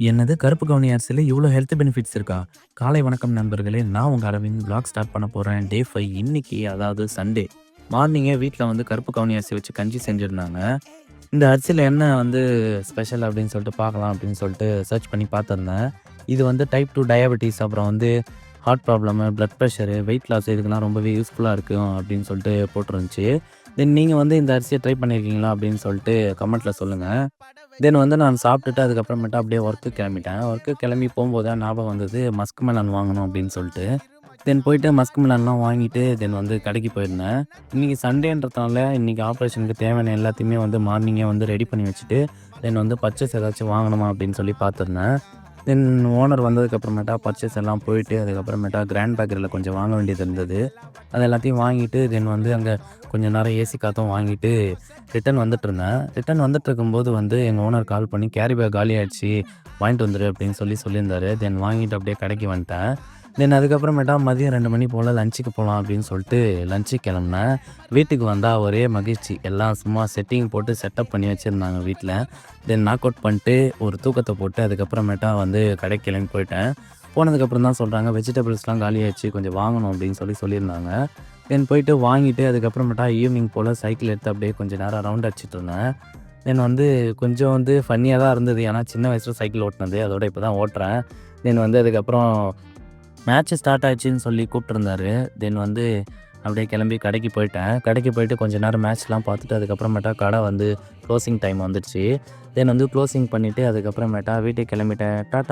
என்னது கருப்பு கவுனி அரிசில இவ்ளோ ஹெல்த் பெனிஃபிட்ஸ் இருக்கா? காலை வணக்கம் நண்பர்களே! நான் உங்க அரவிந்த் விளாக் ஸ்டார்ட் பண்ண போறேன். டே 5 இன்னைக்கு அதாவது சண்டே. மார்னிங்கே வீட்ல வந்து கருப்பு கவுனி அரிசி வச்சு கஞ்சி செஞ்சிருந்தாங்க. இந்த அரிசியில என்ன வந்து ஸ்பெஷல் அப்படின்னு சொல்லிட்டு பார்க்கலாம் அப்படின்னு சொல்லிட்டு சர்ச் பண்ணி பார்த்துருந்தேன். இது வந்து டைப் 2 டயாபெட்டிஸ் அப்புறம் வந்து heart problem, blood pressure, weight loss இதுக்கெல்லாம் ரொம்பவே யூஸ்ஃபுல்லா இருக்கும் அப்படின்னு சொல்லிட்டு போட்டிருந்துச்சு. தென் நீங்க வந்து இந்த அரிசிய ட்ரை பண்ணியிருக்கீங்களா? அப்படின்னு சொல்லிட்டு கமெண்ட்ல சொல்லுங்க. தென் வந்து நான் சாப்பிட்டுட்டு அதுக்கப்புறமேட்டு அப்படியே ஒர்க்குக்கு கிளம்பிட்டேன். ஒர்க்குக்கு கிளம்பி போம்போது தான் ஞாபகம் வந்தது மஸ்க் மெலன் வாங்கணும் அப்படின்னு சொல்லிட்டு. தென் போயிட்டு மஸ்க் மெலன்லாம் வாங்கிட்டு தென் வந்து கடைக்கு போயிருந்தேன். இன்னைக்கு சண்டேன்றதுனால இன்னைக்கு ஆப்பரேஷனுக்கு தேவையான எல்லாத்தையுமே வந்து மார்னிங்கே வந்து ரெடி பண்ணி வச்சுட்டு, தென் வந்து பர்ச்சேஸ் ஏதாச்சும் வாங்கணுமா அப்படின்னு சொல்லி பார்த்துருந்தேன். தென் ஓனர் வந்ததுக்கப்புறமேட்டா பர்ச்சேஸ் எல்லாம் போயிட்டு அதுக்கப்புறமேட்டா கிராண்ட் பேக்கரில கொஞ்சம் வாங்க வேண்டியது இருந்தது. அது எல்லாத்தையும் வாங்கிட்டு தென் வந்து அங்க கொஞ்ச நேரம் ஏசி காத்தும் வாங்கிட்டு ரிட்டர்ன் வந்துட்டுருந்தேன். ரிட்டர்ன் வந்துட்டுருக்கும்போது வந்து எங்க ஓனர் கால் பண்ணி "கேரி பேக் காலியாயிடுச்சு. வாங்கிட்டு வந்துரு" அப்படின்னு சொல்லியிருந்தாரு. தென் வாங்கிட்டு அப்படியே கடைக்கு வந்துட்டேன். தென் அதுக்கப்புறமேட்டா மதியம் 2 மணி போல லஞ்சுக்கு போலாம் அப்படின்னு சொல்லிட்டு லஞ்சுக்கு கிளம்புனேன். வீட்டுக்கு வந்தா ஒரே மகிழ்ச்சி. எல்லாம் சும்மா செட்டிங் போட்டு செட்டப் பண்ணி வச்சிருந்தாங்க வீட்ல. தென் நாக் அவுட் பண்ணிட்டு ஒரு தூக்கத்த போட்டு அதுக்கப்புறமேட்டா வந்து கடைக்கு கிளம்பி போயிட்டேன். போனதுக்கப்புறம் தான் சொல்றாங்க, "வெஜிடபிள்ஸ்லாம் காலியாயிருச்சு. கொஞ்சம் வாங்கணும்" அப்படின்னு சொல்லியிருந்தாங்க. தென் போயிட்டு வாங்கிட்டு அதுக்கப்புறமேட்டா ஈவினிங் போல சைக்கிள் எடுத்து அப்படியே கொஞ்சம் நேரம் ரவுண்ட் அடிச்சுட்டு இருந்தேன். தென் வந்து கொஞ்சம் வந்து ஃபன்னியா தான் இருந்தது. ஏன்னா சின்ன வயசுல சைக்கிள் ஓட்டுனது. அதோட இப்ப தான் ஓட்டுறேன். தென் வந்து அதுக்கப்புறம் மேட்ச் ஸ்டார்ட் ஆயிடுச்சுன்னு சொல்லி கூப்பிட்டுருந்தாரு. தென் வந்து அப்படியே கிளம்பி கடைக்கு போயிட்டேன். கடைக்கு போயிட்டு கொஞ்ச நேரம் மேட்ச்லாம் பார்த்துட்டு அதுக்கப்புறமேட்டா கடை வந்து க்ளோசிங் டைம் வந்துடுச்சு. தென் வந்து க்ளோசிங் பண்ணிட்டு அதுக்கப்புறமேட்டா வீட்டுக்கு கிளம்பிட்டேன். டாட்டா.